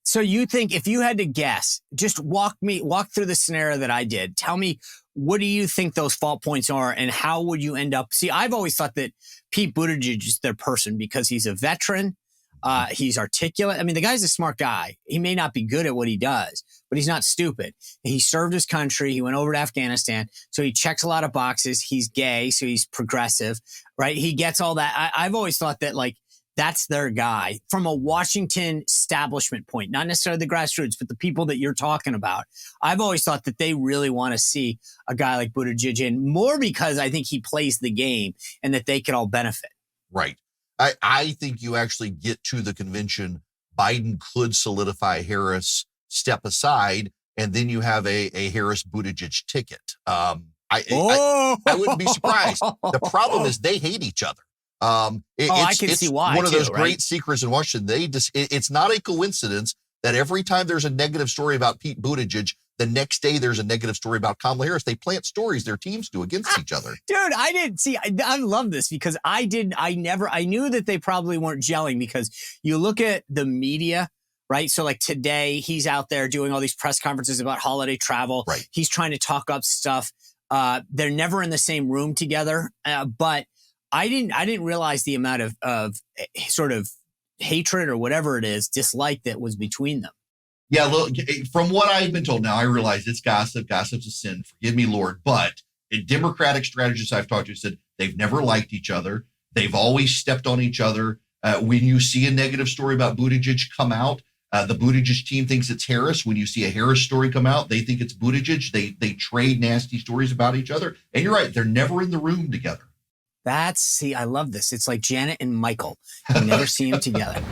So you think if you had to guess, just walk through the scenario that I did. Tell me, what do you think those fault points are and how would you end up? See, I've always thought that Pete Buttigieg is their person because he's a veteran. He's articulate. I mean, the guy's a smart guy. He may not be good at what he does, but he's not stupid. He served his country. He went over to Afghanistan. So he checks a lot of boxes. He's gay. So he's progressive, right? He gets all that. I've always thought that like, that's their guy from a Washington establishment point, not necessarily the grassroots, but the people that you're talking about. I've always thought that they really want to see a guy like Buttigieg in more because I think he plays the game and that they could all benefit. Right. I think you actually get to the convention. Biden could solidify Harris, step aside, and then you have a Harris Buttigieg ticket. I wouldn't be surprised. The problem is they hate each other. I can see why. One of those great secrets in Washington. It's not a coincidence that every time there's a negative story about Pete Buttigieg, the next day there's a negative story about Kamala Harris. They plant stories their teams do against each other. Dude, I didn't see. I love this because I knew that they probably weren't gelling because you look at the media, right? So like today he's out there doing all these press conferences about holiday travel. Right. He's trying to talk up stuff. They're never in the same room together. But I didn't realize the amount of sort of hatred or whatever it is, dislike that was between them. Yeah, look, from what I've been told now, I realize it's gossip. Gossip's a sin. Forgive me, Lord. But Democratic strategists I've talked to said they've never liked each other. They've always stepped on each other. When you see a negative story about Buttigieg come out, the Buttigieg team thinks it's Harris. When you see a Harris story come out, they think it's Buttigieg. They trade nasty stories about each other. And you're right, they're never in the room together. I love this. It's like Janet and Michael. You never see them together.